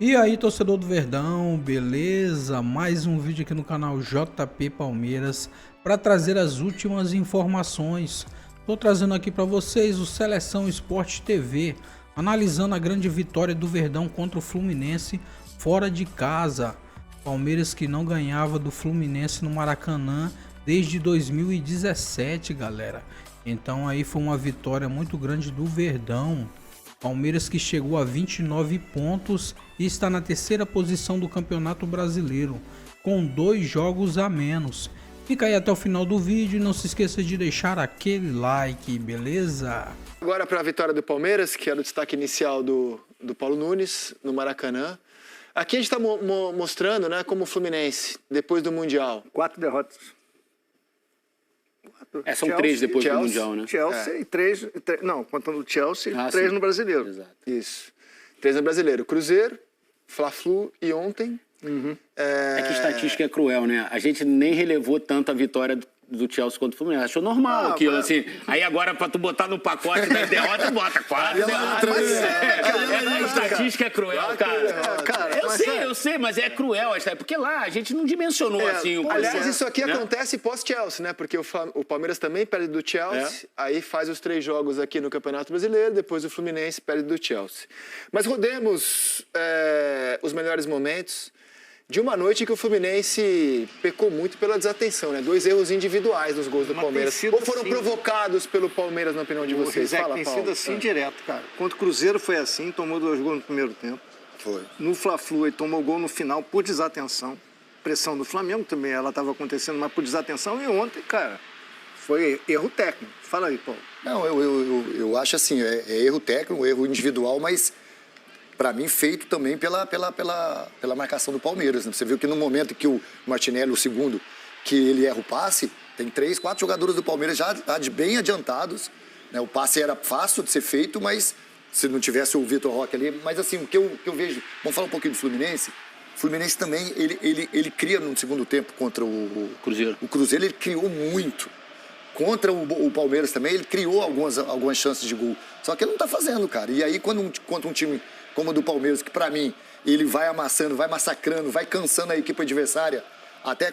E aí, torcedor do Verdão, beleza? Mais um vídeo aqui no canal JP Palmeiras para trazer as últimas informações. Tô trazendo aqui para vocês o Seleção Esporte TV, analisando a grande vitória do Verdão contra o Fluminense fora de casa. Palmeiras que não ganhava do Fluminense no Maracanã desde 2017, galera. Então aí foi uma vitória muito grande do Verdão. Palmeiras que chegou a 29 pontos e está na terceira posição do Campeonato Brasileiro, com 2 jogos a menos. Fica aí até o final do vídeo e não se esqueça de deixar aquele like, beleza? Agora para a vitória do Palmeiras, que era o destaque inicial do Paulo Nunes no Maracanã. Aqui a gente está mostrando, né, como o Fluminense, depois do Mundial. 4 derrotas. São 3 depois do Mundial, né? Chelsea e 3... Não, contando o Chelsea, 3 no Brasileiro. Exato. Isso. 3 no Brasileiro. Cruzeiro, Fla-Flu e ontem. É que estatística é cruel, né? A gente nem relevou tanto a vitória do Chelsea contra o Fluminense. Achou normal aquilo, assim. Aí agora, pra tu botar no pacote da derrota, bota 4 derrotas. Estatística é cruel, cara. Eu sei, mas é cruel. Porque lá a gente não dimensionou, assim, o Aliás, isso aqui acontece pós-Chelsea, né? Porque o Palmeiras também perde do Chelsea, aí faz os 3 jogos aqui no Campeonato Brasileiro, depois o Fluminense perde do Chelsea. Mas rodemos os melhores momentos de uma noite que o Fluminense pecou muito pela desatenção, né? 2 erros individuais nos gols do Palmeiras. Ou foram provocados pelo Palmeiras, na opinião de vocês? Fala, tem Paulo. sido assim direto, cara. Contra o Cruzeiro foi assim, tomou 2 gols no primeiro tempo. Foi. No Fla-Flu, ele tomou gol no final por desatenção. Pressão do Flamengo também, ela estava acontecendo, mas por desatenção. E ontem, cara, foi erro técnico. Fala aí, Paulo. Não, eu acho assim, é erro técnico, erro individual, mas para mim feito também pela marcação do Palmeiras. Né? Você viu que no momento que o Martinelli, o segundo, que ele erra o passe, tem 3, 4 jogadores do Palmeiras já bem adiantados. Né? O passe era fácil de ser feito, mas se não tivesse o Vitor Roque ali. Mas assim, o que eu vejo, vamos falar um pouquinho do Fluminense. O Fluminense também, ele cria no segundo tempo contra o Cruzeiro. O Cruzeiro, ele criou muito. Contra o Palmeiras também, ele criou algumas chances de gol. Só que ele não tá fazendo, cara. E aí, contra um time como o do Palmeiras, que pra mim, ele vai amassando, vai massacrando, vai cansando a equipe adversária, até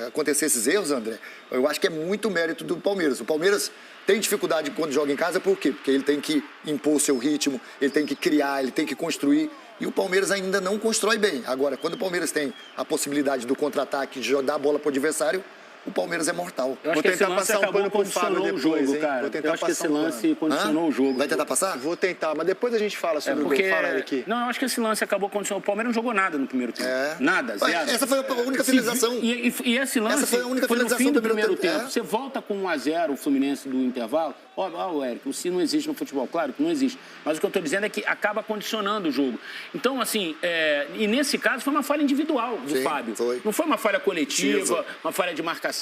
acontecer esses erros, André, eu acho que é muito mérito do Palmeiras. O Palmeiras tem dificuldade quando joga em casa, por quê? Porque ele tem que impor o seu ritmo, ele tem que criar, ele tem que construir. E o Palmeiras ainda não constrói bem. Agora, quando o Palmeiras tem a possibilidade do contra-ataque, de dar a bola pro adversário, o Palmeiras é mortal. Eu acho que esse lance acabou condicionou o jogo, cara. Eu acho que esse lance condicionou o jogo. Vai tentar passar? Vou tentar, mas depois a gente fala sobre o gol. Fala ele aqui. Não, eu acho que esse lance acabou condicionando. O Palmeiras não jogou nada no primeiro tempo. Nada, zero. Essa foi a única finalização. E esse lance Essa foi a única foi no finalização fim do do primeiro primeiro tempo. tempo. Você volta com 1-0 o Fluminense do intervalo. Ó, Érico, o se não existe no futebol. Claro que não existe. Mas o que eu estou dizendo é que acaba condicionando o jogo. Então, assim, e nesse caso foi uma falha individual do Fábio. Foi. Não foi uma falha coletiva, uma falha de marcação,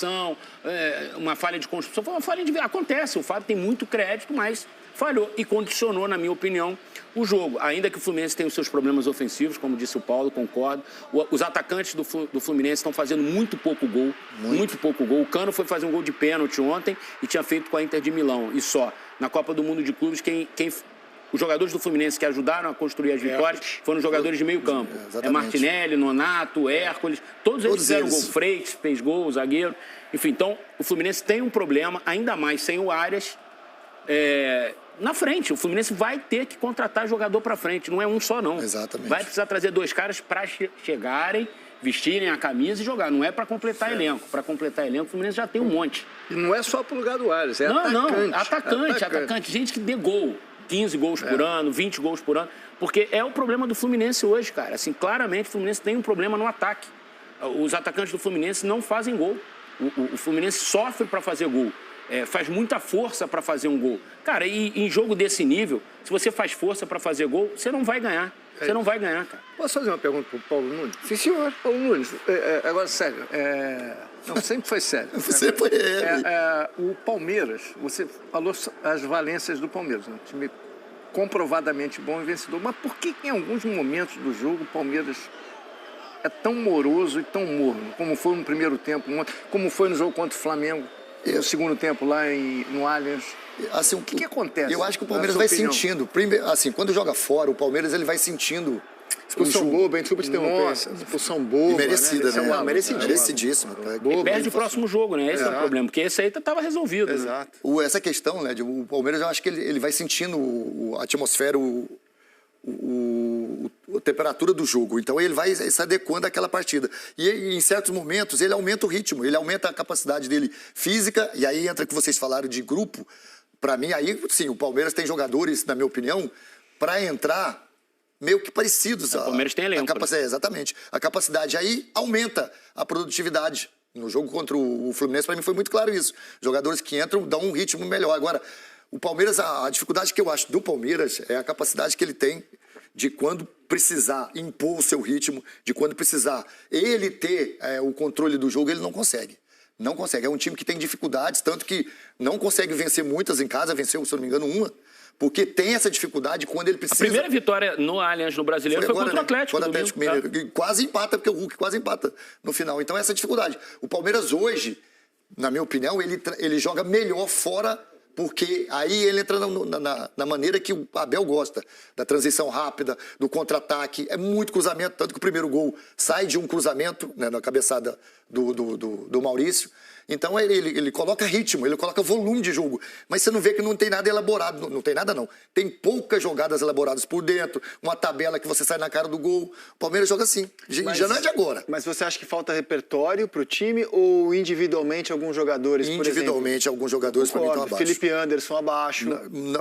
uma falha de construção. Foi uma falha individual. Acontece, o Fábio tem muito crédito, mas falhou e condicionou, na minha opinião, o jogo. Ainda que o Fluminense tenha os seus problemas ofensivos, como disse o Paulo, concordo. Os atacantes do Fluminense estão fazendo muito pouco gol. Muito pouco gol. O Cano foi fazer um gol de pênalti ontem e tinha feito com a Inter de Milão. E só. Na Copa do Mundo de Clubes, os jogadores do Fluminense que ajudaram a construir as vitórias foram jogadores de meio campo. Martinelli, Nonato, Hércules, todos eles fizeram gol. Freitas fez gol, o zagueiro. Enfim, então o Fluminense tem um problema, ainda mais sem o Arias, na frente. O Fluminense vai ter que contratar jogador para frente, não é um só não. Exatamente. Vai precisar trazer 2 caras para chegarem, vestirem a camisa e jogar. Não é para completar elenco. Para completar elenco, o Fluminense já tem um monte. E não é só pro lugar do Arias, é atacante. Gente que dê gol. 15 gols por ano, 20 gols por ano. Porque é o problema do Fluminense hoje, cara. Assim, claramente o Fluminense tem um problema no ataque. Os atacantes do Fluminense não fazem gol. O Fluminense sofre para fazer gol. Faz muita força para fazer um gol. Cara, e em jogo desse nível, se você faz força para fazer gol, você não vai ganhar. Você não vai ganhar, cara. Posso fazer uma pergunta pro Paulo Nunes? Sim, senhor. Paulo Nunes, agora sério. Não, sempre foi sério. Você foi ele. O Palmeiras, você falou as valências do Palmeiras, um time comprovadamente bom e vencedor. Mas por que em alguns momentos do jogo o Palmeiras é tão moroso e tão morno? Como foi no primeiro tempo, como foi no jogo contra o Flamengo, no segundo tempo lá no Allianz? Assim, o que acontece? Eu acho que o Palmeiras vai sentindo. Assim, quando joga fora, o Palmeiras ele vai sentindo Expulsão boba, hein? Desculpa te interromper. Expulsão boba. E merecida, né? Merecidíssima. E perde o próximo jogo, né? Esse é o problema, porque esse aí tava resolvido. Exato. Né? Essa questão, né? O Palmeiras, eu acho que ele vai sentindo a atmosfera, a temperatura do jogo. Então ele vai se adequando àquela partida. E em certos momentos ele aumenta o ritmo, ele aumenta a capacidade dele física, e aí entra o que vocês falaram de grupo. Para mim, aí sim, o Palmeiras tem jogadores, na minha opinião, para entrar meio que parecidos. O Palmeiras tem elenco. Exatamente. A capacidade aí aumenta a produtividade. No jogo contra o Fluminense, para mim foi muito claro isso. Jogadores que entram dão um ritmo melhor. Agora, o Palmeiras, a dificuldade que eu acho do Palmeiras é a capacidade que ele tem de quando precisar impor o seu ritmo, de quando precisar ele ter o controle do jogo, ele não consegue. Não consegue. É um time que tem dificuldades, tanto que não consegue vencer muitas em casa, venceu, se eu não me engano, uma, porque tem essa dificuldade quando ele precisa. A primeira vitória no Allianz, no Brasileiro, foi contra o Atlético. Contra o Atlético Mineiro. E quase empata, porque o Hulk quase empata no final. Então, essa dificuldade. O Palmeiras hoje, na minha opinião, ele joga melhor fora, porque aí ele entra na maneira que o Abel gosta, da transição rápida, do contra-ataque, é muito cruzamento, tanto que o primeiro gol sai de um cruzamento, né, na cabeçada do Maurício. Então ele coloca ritmo, ele coloca volume de jogo, mas você não vê que não tem nada elaborado, não tem nada não. Tem poucas jogadas elaboradas por dentro, uma tabela que você sai na cara do gol. O Palmeiras joga assim, já não é de agora. Mas você acha que falta repertório pro time ou individualmente alguns jogadores, individualmente, alguns jogadores para mim estão abaixo. Felipe Anderson abaixo.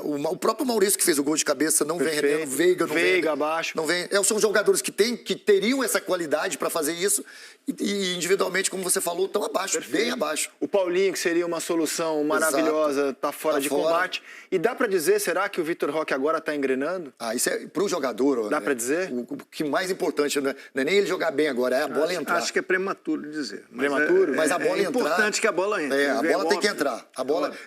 O próprio Maurício que fez o gol de cabeça não vem rendendo, Veiga abaixo. Não vem. São jogadores que teriam essa qualidade para fazer isso e individualmente, como você falou, estão abaixo, bem abaixo. O Paulinho, que seria uma solução maravilhosa, está fora de combate. E dá para dizer, será que o Vitor Roque agora está engrenando? Isso é para o jogador. Dá para dizer? O que mais importante não é nem ele jogar bem agora, é a bola entrar. Acho que é prematuro dizer. Mas a bola entrar. É importante que a bola entre. A bola tem que entrar.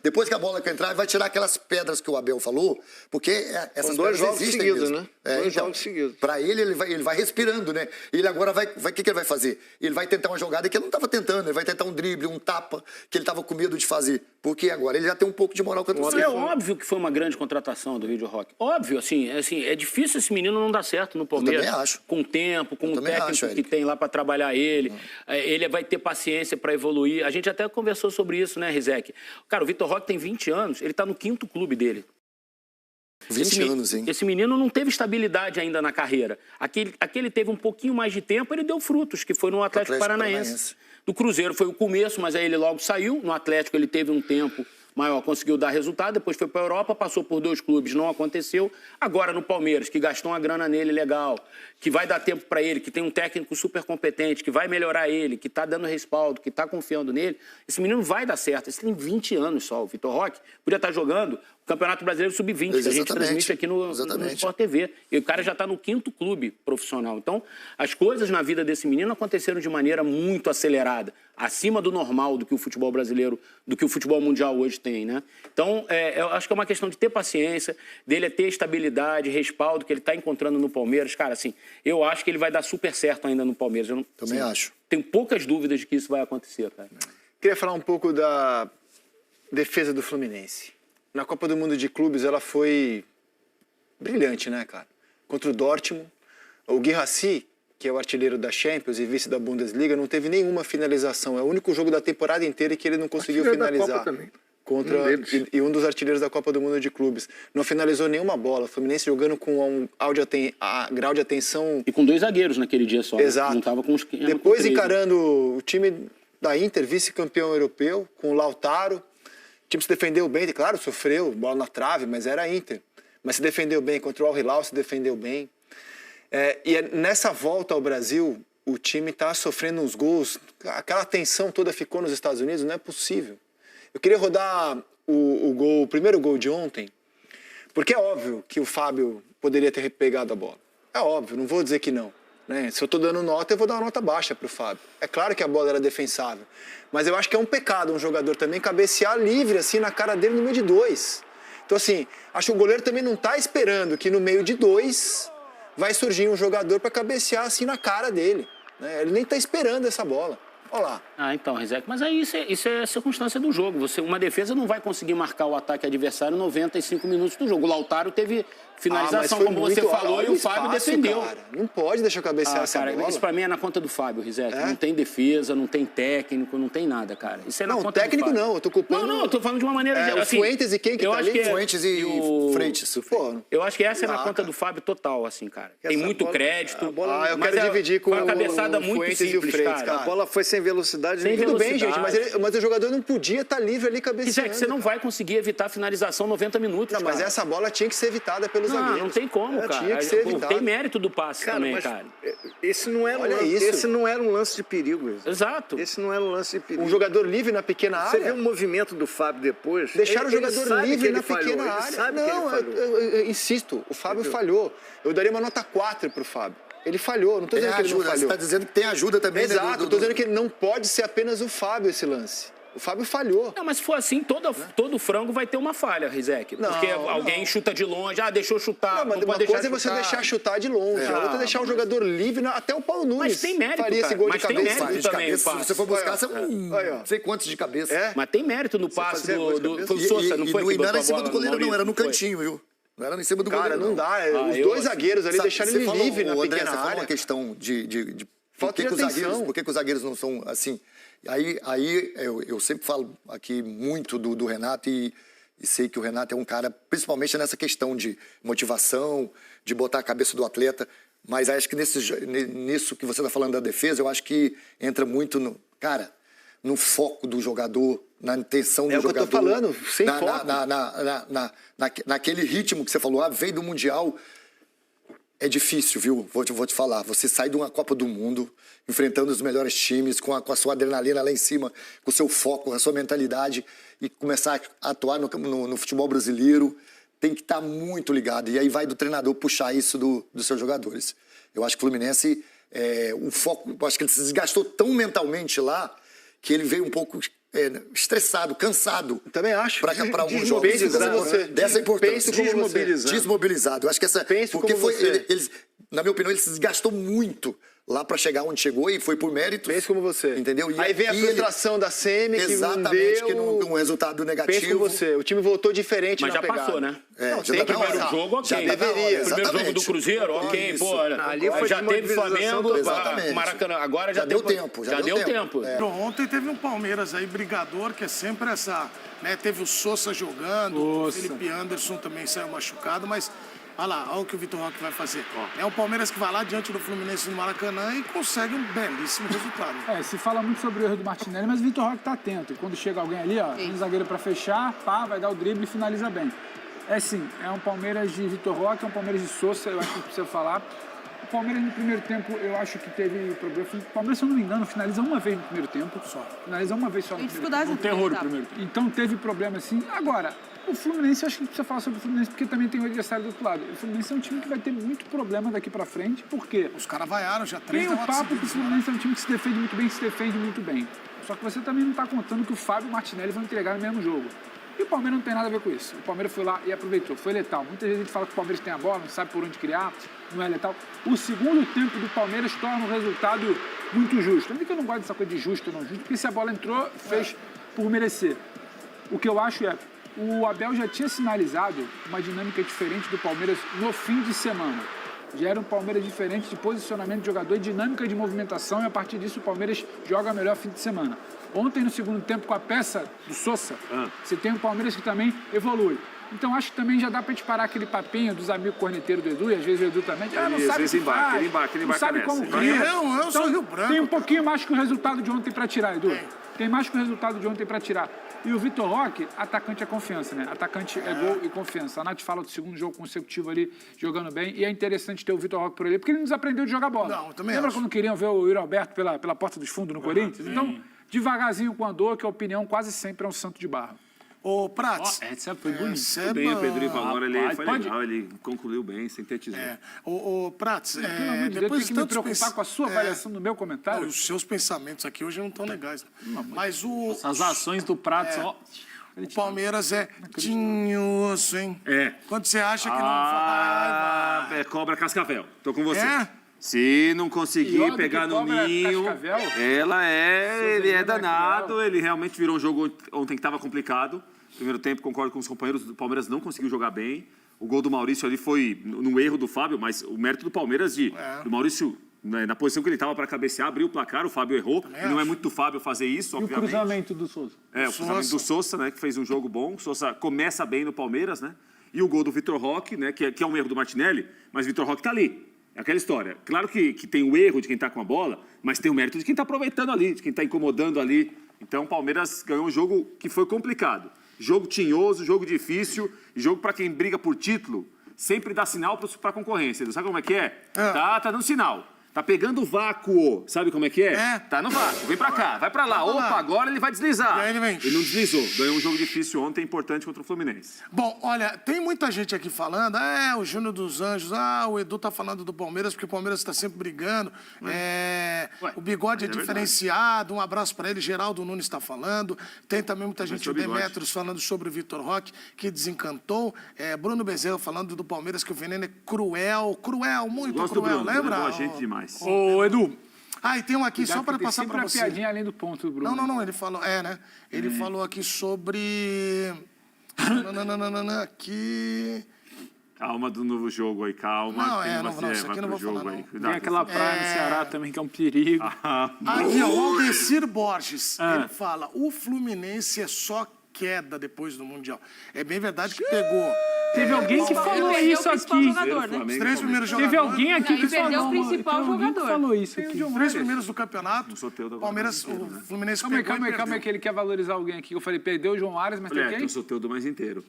Depois que a bola entrar, vai tirar aquelas pedras que o Abel falou, porque essas pedras existem seguidos, mesmo. Né? Dois jogos seguidos. Para ele vai respirando, né? Ele agora o que ele vai fazer? Ele vai tentar uma jogada que ele não estava tentando, ele vai tentar um drible, um tapa, que ele estava com medo de fazer. Porque agora ele já tem um pouco de moral contra você. É óbvio que foi uma grande contratação do Vitor Roque. Óbvio, assim, é difícil esse menino não dar certo no Palmeiras. Eu também acho. Com o tempo, com o técnico que tem lá para trabalhar ele. Ele vai ter paciência para evoluir. A gente até conversou sobre isso, né, Rizek? Cara, o Vitor Roque tem 20 anos, ele está no 5º clube dele. 20 anos, hein? Esse menino não teve estabilidade ainda na carreira. Aquele teve um pouquinho mais de tempo, ele deu frutos, que foi no Atlético Paranaense. Do Cruzeiro foi o começo, mas aí ele logo saiu. No Atlético ele teve um tempo maior, conseguiu dar resultado, depois foi para a Europa, passou por 2 clubes, não aconteceu. Agora no Palmeiras, que gastou uma grana nele legal, que vai dar tempo para ele, que tem um técnico super competente, que vai melhorar ele, que está dando respaldo, que está confiando nele, esse menino vai dar certo. Esse tem 20 anos só, o Vitor Roque. Podia estar jogando o Campeonato Brasileiro Sub-20, que a gente transmite aqui no Sport TV. E o cara já está no 5º clube profissional. Então, as coisas na vida desse menino aconteceram de maneira muito acelerada, acima do normal do que o futebol brasileiro, do que o futebol mundial hoje tem, né? Então, eu acho que é uma questão de ter paciência, dele ter estabilidade, respaldo, que ele está encontrando no Palmeiras. Cara, assim, eu acho que ele vai dar super certo ainda no Palmeiras. Também acho. Tenho poucas dúvidas de que isso vai acontecer, cara. Queria falar um pouco da defesa do Fluminense. Na Copa do Mundo de Clubes, ela foi brilhante, né, cara? Contra o Dortmund, o Guirassy, que é o artilheiro da Champions e vice da Bundesliga, não teve nenhuma finalização. É o único jogo da temporada inteira que ele não conseguiu finalizar. Da Copa também. E um dos artilheiros da Copa do Mundo de Clubes. Não finalizou nenhuma bola. O Fluminense jogando com um grau de atenção... E com 2 zagueiros naquele dia só. Exato. Não tava com os... Depois encarando o time da Inter, vice-campeão europeu, com o Lautaro. O time se defendeu bem, claro, sofreu, bola na trave, mas era a Inter. Mas se defendeu bem, contra o Al Hilal se defendeu bem. Nessa volta ao Brasil, o time está sofrendo uns gols, aquela tensão toda ficou nos Estados Unidos, não é possível. Eu queria rodar o primeiro gol de ontem, porque é óbvio que o Fábio poderia ter pegado a bola. É óbvio, não vou dizer que não. Né? Se eu estou dando nota, eu vou dar uma nota baixa para o Fábio. É claro que a bola era defensável, mas eu acho que é um pecado um jogador também cabecear livre assim na cara dele no meio de 2. Então assim, acho que o goleiro também não está esperando que no meio de 2 vai surgir um jogador para cabecear assim na cara dele. Né? Ele nem está esperando essa bola. Olha lá. Então, Rizek, mas aí isso é circunstância do jogo. Uma defesa não vai conseguir marcar o ataque adversário 95 minutos do jogo. O Lautaro teve finalização, mas como foi você muito- falou, olha e o Fábio espaço, defendeu. Cara. Não pode deixar cabecear essa Cara, bola. isso pra mim é na conta do Fábio, Rizek. É? Não tem defesa, não tem técnico, não tem nada, cara. Isso é na Não, conta técnico do Fábio. não, eu tô culpando... Não, eu tô falando de uma maneira... É, o Fuentes e quem que eu tá acho ali? que é- Fuentes e o... Freitas. Pô, Eu acho que essa é na Ah, conta cara. do Fábio total, assim, cara. Tem Essa muito bola- crédito. a bola- eu mas quero dividir com foi uma cabeçada o muito Fuentes e o simples, Freitas, cara. A bola foi sem velocidade. Sem nenhuma. Tudo bem, velocidade. gente, mas o jogador não podia estar livre ali cabeceando. Rizek, você não vai conseguir evitar a finalização 90 minutos, Não, mas cara. essa bola tinha que ser evitada pelos zagueiros. Não tem como, cara. Tinha que ser Pô, evitada. tem mérito do passe Cara, também, mas cara. esse não era um Olha lance, isso. esse não era um lance de perigo. Esse. Exato. Esse não era um lance de perigo. Um jogador livre na pequena Você área. viu o movimento do Fábio depois? Deixaram o Ele jogador sabe que livre ele na falhou, pequena ele área. sabe que ele Não, falhou. eu insisto, o Fábio falhou. Eu daria uma nota 4 pro Fábio. Ele falhou, não tô Tem dizendo que ele não ajuda, você falhou. está dizendo que tem ajuda também. né, Exato, eu tô dizendo que não pode ser apenas o Fábio esse lance. O Fábio falhou. Não, mas se for assim, todo frango vai ter uma falha, Rizek. Não, Porque alguém chuta de longe, deixou chutar. Não, mas não uma pode coisa é deixar você deixar chutar de longe, a outra é deixar um jogador livre, até o Paulo Nunes Mas tem mérito, faria esse cara. gol Mas de tem cabeça. mérito de também, cabeça, o se passe. você for buscar, Olha, são olha, ó. não sei quantos de cabeça. É? Mas tem mérito no passe fazia gol de do cabeça. foi o Sousa, não foi que E não era botou em cima a do bola goleiro, não, era no Maurício? Foi. cantinho, viu? Não era em cima do Cara, goleiro, não dá. Os eu- dois zagueiros ali deixaram ele falou, livre na André, pequena você falou área. uma questão de Falta de atenção. por que os zagueiros não são assim? Aí eu sempre falo aqui muito do Renato e sei que o Renato é um cara, principalmente nessa questão de motivação, de botar a cabeça do atleta, mas acho que nisso que você está falando da defesa, eu acho que entra muito no foco do jogador, na intenção do É o que eu jogador. tô falando, sem foco. Naquele ritmo que você falou, veio do Mundial. É difícil, viu? Vou te falar. Você sai de uma Copa do Mundo, enfrentando os melhores times, com a sua adrenalina lá em cima, com o seu foco, a sua mentalidade, e começar a atuar no futebol brasileiro, tem que estar muito ligado. E aí vai do treinador puxar isso dos seus jogadores. Eu acho que o Fluminense, o foco, eu acho que ele se desgastou tão mentalmente lá, que ele veio um pouco estressado, cansado. Também acho. Para alguns jogos. Dessa importância. Penso como você. Desmobilizado. Eu acho que Penso porque como você. Na minha opinião, ele se desgastou muito lá para chegar onde chegou e foi por méritos. Penso como você. Entendeu? Aí vem a frustração da SEMI, exatamente, que não deu... um resultado negativo. Penso como você. O time voltou diferente Mas na já pegada. passou, né? Não, já tem que tá na hora. passar. Primeiro jogo, ok. Já tá na hora, Primeiro jogo do exatamente. Cruzeiro, ok. Isso. Pô, Ali foi já teve desmobilização Flamengo, exatamente. Maracanã. Agora Já deu tempo, Já deu tempo. Ontem teve um Palmeiras aí, brigador, que é sempre essa... Né? Teve o Sousa jogando, o Felipe Anderson também saiu machucado, mas... Olha lá, olha o que o Vitor Roque vai fazer. É o Palmeiras que vai lá diante do Fluminense no Maracanã e consegue um belíssimo resultado. Se fala muito sobre o erro do Martinelli, mas o Vitor Roque tá atento. Quando chega alguém ali, tem um zagueiro para fechar, vai dar o drible e finaliza bem. É um Palmeiras de Vitor Roque, é um Palmeiras de Sousa, eu acho que precisa falar. O Palmeiras no primeiro tempo, eu acho que teve problema. O Palmeiras, se eu não me engano, finaliza uma vez no primeiro tempo. Finaliza uma vez só no primeiro tempo. Um terror no primeiro tempo. Então teve problema assim. Agora, o Fluminense, eu acho que precisa falar sobre o Fluminense, porque também tem o adversário do outro lado. O Fluminense é um time que vai ter muito problema daqui pra frente, porque... Os caras vaiaram já 3 tem o papo que o Fluminense é um time que se defende muito bem. Só que você também não tá contando que o Fábio e o Martinelli vão entregar no mesmo jogo. E o Palmeiras não tem nada a ver com isso. O Palmeiras foi lá e aproveitou, foi letal. Muitas vezes a gente fala que o Palmeiras tem a bola, não sabe por onde criar, não é letal. O segundo tempo do Palmeiras torna o resultado muito justo. Ainda que eu não gosto dessa coisa de justo ou não justo, porque se a bola entrou, fez por merecer. O que eu acho o Abel já tinha sinalizado uma dinâmica diferente do Palmeiras no fim de semana. Já era um Palmeiras diferente de posicionamento de jogador e dinâmica de movimentação, e a partir disso o Palmeiras joga melhor fim de semana. Ontem, no segundo tempo, com a peça do Sousa, você tem um Palmeiras que também evolui. Então, acho que também já dá pra gente parar aquele papinho dos amigos corneteiros do Edu, e às vezes o Edu também, não sabe o que faz, não sabe como cria. Eu sou Rio Branco. Tem um pouquinho mais que o resultado de ontem pra tirar, Edu. Tem mais que o resultado de ontem pra tirar. E o Vitor Roque, atacante é confiança, né? Atacante é gol e confiança. A Nath fala do segundo jogo consecutivo ali, jogando bem. E é interessante ter o Vitor Roque por ali, porque ele não desaprendeu de jogar bola. Não, também Lembra acho. quando queriam ver o Yuri Alberto pela porta dos fundos no Corinthians? Então, devagarzinho com a dor, que a opinião quase sempre é um santo de barro. Ô, Prats. Essa foi bonito. é Bem, o bom. Pedro agora ele foi pode? legal, ele concluiu bem, sintetizou. Ô, Prats, Pelo amor de Deus, tem que me preocupar com a sua avaliação do meu comentário. Os seus pensamentos aqui hoje não estão legais. Mas As ações do Prato, ó. o Palmeiras é tinhoso, hein? É. Quando você acha que não vai. É cobra cascavel. Tô com você. É? Se não Pior conseguir do pegar que no cobra ninho, cascavel? ele é veneno é danado, cruel. ele realmente virou um jogo ontem que estava complicado. Primeiro tempo, concordo com os companheiros, o Palmeiras não conseguiu jogar bem. O gol do Maurício ali foi no erro do Fábio, mas o mérito do Palmeiras do Maurício, né, na posição que ele estava para cabecear, abriu o placar, o Fábio errou. E não é muito do Fábio fazer isso, E o obviamente. cruzamento do Souza? O cruzamento do Souza, né, que fez um jogo bom. O Souza começa bem no Palmeiras, né? E o gol do Vitor Roque, né, que é um erro do Martinelli, mas o Vitor Roque está ali. É aquela história. Claro que tem o erro de quem está com a bola, mas tem o mérito de quem está aproveitando ali, de quem está incomodando ali. Então o Palmeiras ganhou um jogo que foi complicado. Jogo tinhoso, jogo difícil, jogo para quem briga por título, sempre dá sinal para a concorrência. Sabe como é que é? Tá dando sinal. Tá pegando o vácuo, sabe como é que é? Tá no vácuo, vem pra cá, vai pra lá. Opa, agora ele vai deslizar. E aí ele vem. Ele não deslizou, ganhou um jogo difícil ontem, importante contra o Fluminense. Bom, olha, tem muita gente aqui falando, o Júnior dos Anjos, o Edu tá falando do Palmeiras, porque o Palmeiras tá sempre brigando. O Bigode é diferenciado, um abraço pra ele, Geraldo Nunes tá falando. Tem também muita gente, o Demetrios, falando sobre o Vitor Roque, que desencantou. Bruno Bezerra falando do Palmeiras, que o veneno é cruel, muito Gosto cruel, do Bruno, lembra? é boa gente demais. Ô, Edu. E tem um aqui só para passar para você. Sempre a piadinha além do ponto, Bruno. Não, ele falou, né? Ele falou aqui sobre... aqui... Calma do novo jogo aí, calma. Não, isso aqui não vou falar, não. Tem aquela praia no Ceará também, que é um perigo. Aqui, ó, o Aldecir Borges, ele fala, o Fluminense é só queda depois do Mundial. É bem verdade que pegou... Teve alguém que falou isso aqui. Jogador, né? Os 3 primeiros jogadores. Teve alguém aqui que perdeu o principal jogador. falou isso aqui. Os 3 primeiros do campeonato. Palmeiras, o Fluminense Calma aí, que ele quer valorizar alguém aqui. Eu falei, perdeu o João Ares, mas tem quem? Tem o Soteldo mais inteiro.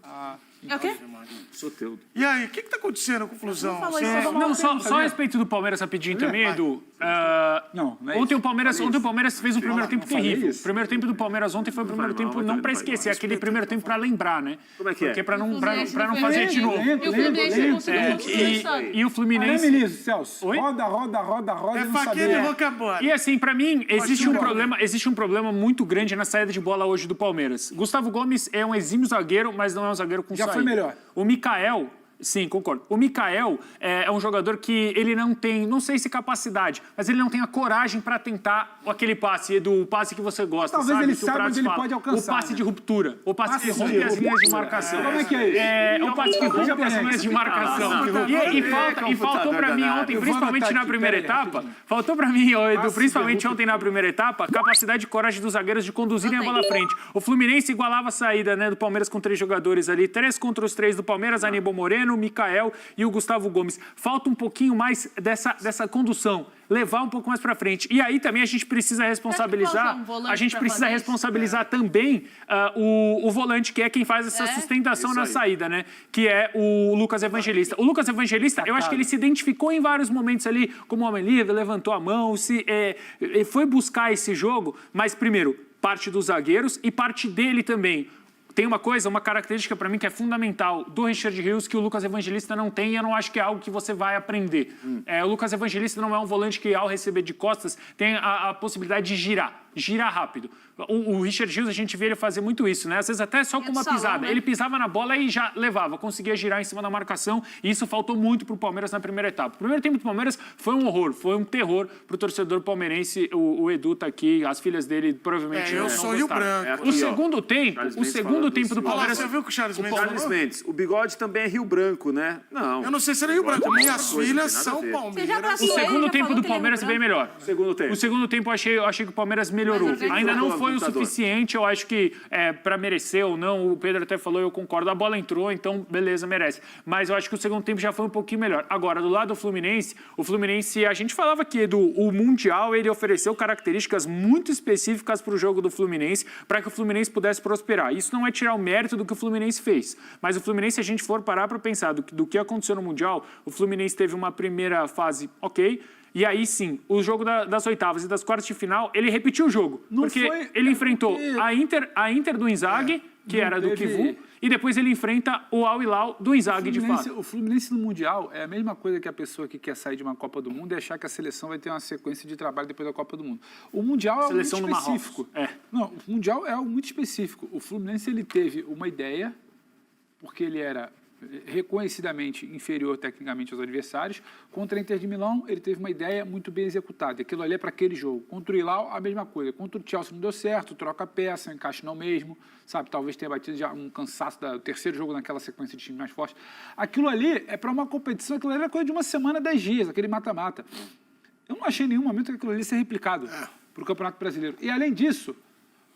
É o quê? Soteldo. E aí, o que tá acontecendo com o Flusão? Não, só a respeito do Palmeiras rapidinho também, Edu. Ontem o Palmeiras fez um primeiro tempo terrível. O primeiro tempo do Palmeiras ontem foi o primeiro tempo não para esquecer, aquele primeiro tempo para lembrar, né? Como é que é? Porque para não fazer de novo. E o Fluminense... Não é Melissa, Celso. Oi? Roda, É não faquinha sabia. de rocambole. E assim, pra mim, existe um problema muito grande na saída de bola hoje do Palmeiras. Gustavo Gomes é um exímio zagueiro, mas não é um zagueiro com saída. Já foi melhor. O Mikael... Sim, concordo. O Mikael é um jogador que ele não tem, não sei se capacidade, mas ele não tem a coragem para tentar aquele passe, Edu, o passe que você gosta, Talvez sabe? ele saiba onde ele pode alcançar. O passe de ruptura, o passe que rompe as linhas de marcação. Como é que é isso? É o passe que rompe as linhas de marcação. E faltou para mim ontem, principalmente na primeira etapa, faltou para mim, Edu, principalmente ontem na primeira etapa, a capacidade e coragem dos zagueiros de conduzirem a bola à frente. O Fluminense igualava a saída, né, do Palmeiras com 3 jogadores ali, 3 contra os 3 do Palmeiras, Aníbal Moreno, o Mikael e o Gustavo Gomes. Falta um pouquinho mais dessa condução, levar um pouco mais para frente. E aí também a gente precisa responsabilizar, também o volante, que é quem faz essa sustentação na saída, né? Que é o Lucas Evangelista. O Lucas Evangelista, eu acho que ele se identificou em vários momentos ali como homem livre, levantou a mão, foi buscar esse jogo, mas primeiro, parte dos zagueiros e parte dele também. Tem uma característica para mim que é fundamental do Richard Rios que o Lucas Evangelista não tem e eu não acho que é algo que você vai aprender. O Lucas Evangelista não é um volante que, ao receber de costas, tem a possibilidade de girar rápido. O Richard Rios, a gente vê ele fazer muito isso, né? Às vezes até só com uma pisada. Ele pisava na bola e já levava, conseguia girar em cima da marcação e isso faltou muito pro Palmeiras na primeira etapa. O primeiro tempo do Palmeiras foi um horror, foi um terror pro torcedor palmeirense. O Edu tá aqui, as filhas dele provavelmente não sou Rio Branco. O segundo tempo do Palmeiras... Você viu que o Charles Mendes Charles Mendes, o Bigode também é Rio Branco, né? Não. Eu não sei se era Rio Branco. Minhas filhas são Palmeiras. O segundo tempo do Palmeiras é bem melhor. O segundo tempo eu achei que o Palmeiras melhorou. Ainda não foi o suficiente, eu acho que para merecer ou não, o Pedro até falou, eu concordo, a bola entrou, então beleza, merece. Mas eu acho que o segundo tempo já foi um pouquinho melhor. Agora, do lado do Fluminense, a gente falava que o Mundial, ele ofereceu características muito específicas para o jogo do Fluminense, para que o Fluminense pudesse prosperar. Isso não é tirar o mérito do que o Fluminense fez, mas o Fluminense, se a gente for parar para pensar do que aconteceu no Mundial, o Fluminense teve uma primeira fase ok, e aí sim, o jogo das oitavas e das quartas de final, ele repetiu o jogo. Ele enfrentou a Inter do Inzaghi, que era do Kivu, e depois ele enfrenta o Al Hilal do Inzaghi, de fato. O Fluminense no Mundial é a mesma coisa que a pessoa que quer sair de uma Copa do Mundo e achar que a seleção vai ter uma sequência de trabalho depois da Copa do Mundo. O Mundial é algo muito específico. Não, o Mundial é algo muito específico. O Fluminense, ele teve uma ideia, porque ele era reconhecidamente inferior tecnicamente aos adversários. Contra a Inter de Milão, ele teve uma ideia muito bem executada. Aquilo ali é para aquele jogo. Contra o Hilal, a mesma coisa. Contra o Chelsea não deu certo, troca a peça, encaixe não mesmo, sabe? Talvez tenha batido já um cansaço do terceiro jogo naquela sequência de time mais forte. Aquilo ali é para uma competição, aquilo ali é coisa de uma semana, 10 dias, aquele mata-mata. Eu não achei em nenhum momento que aquilo ali ser replicado para o Campeonato Brasileiro. E, além disso,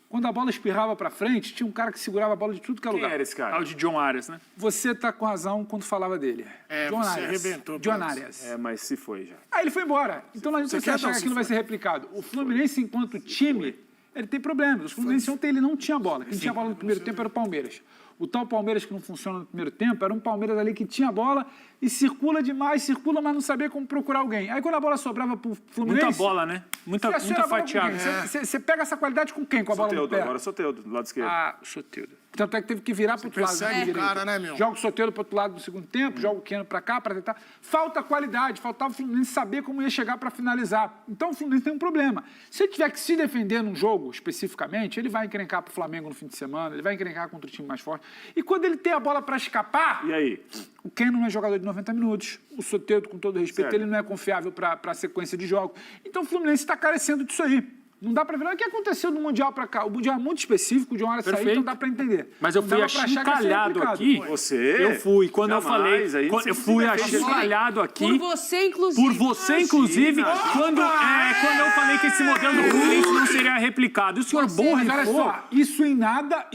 quando a bola espirrava para frente, tinha um cara que segurava a bola de tudo que é lugar. Quem era esse cara? O de John Arias, né? Você está com razão quando falava dele. John você Arias. arrebentou. John Arias. Mas se foi já. Ele foi embora. Então não adianta você achar que aquilo vai ser replicado. O Fluminense, enquanto time, ele tem problemas. O Fluminense ontem ele não tinha bola. Quem tinha bola no primeiro tempo era o Palmeiras. O tal Palmeiras que não funciona no primeiro tempo era um Palmeiras ali que tinha bola e circula demais, mas não sabia como procurar alguém. Aí quando a bola sobrava pro Fluminense... Muita bola, né? Muita fatiada. Você pega essa qualidade com quem? Com a bola no pé? Agora Soteldo, do lado esquerdo. O Soteldo. Tanto é que teve que virar pro outro lado. Persegue o cara, né, meu? Joga o Soteldo pro outro lado do segundo tempo, joga o Keno pra cá, pra tentar. Falta qualidade, faltava o Fluminense saber como ia chegar pra finalizar. Então o Fluminense tem um problema. Se ele tiver que se defender num jogo, especificamente, ele vai encrencar pro Flamengo no fim de semana, ele vai encrencar contra o time mais forte. E quando ele tem a bola pra escapar... E aí? O Keno não é jogador de 90 minutos. O Soteldo, com todo respeito, ele não é confiável para a sequência de jogo. Então o Fluminense está carecendo disso aí. Não dá para ver o que aconteceu do Mundial para cá. O Mundial é muito específico, de uma hora sair, então dá para entender. Mas eu fui achincalhado aqui. Você? Eu fui. Quando Jamais, eu falei... Eu fui achincalhado aqui. Por você, inclusive. Por você, inclusive, quando eu falei que esse modelo do Fluminense não seria replicado. E o senhor Mas olha só, isso em nada...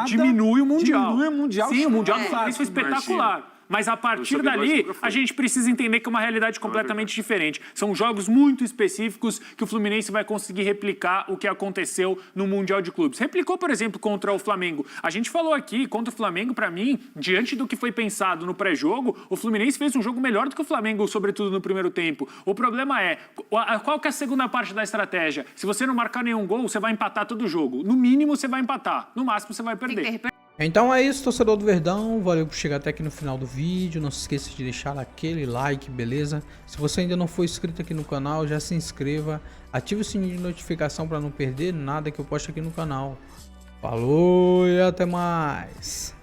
Diminui o Mundial. Diminui o Mundial. Sim, o Mundial do Fluminense foi espetacular. Mas a partir dali, a gente precisa entender que é uma realidade completamente diferente. São jogos muito específicos que o Fluminense vai conseguir replicar o que aconteceu no Mundial de Clubes. Replicou, por exemplo, contra o Flamengo. A gente falou aqui, contra o Flamengo, para mim, diante do que foi pensado no pré-jogo, o Fluminense fez um jogo melhor do que o Flamengo, sobretudo no primeiro tempo. O problema é, qual que é a segunda parte da estratégia? Se você não marcar nenhum gol, você vai empatar todo o jogo. No mínimo, você vai empatar. No máximo, você vai perder. Então é isso, torcedor do Verdão, valeu por chegar até aqui no final do vídeo, não se esqueça de deixar aquele like, beleza? Se você ainda não for inscrito aqui no canal, já se inscreva, ative o sininho de notificação para não perder nada que eu posto aqui no canal. Falou e até mais!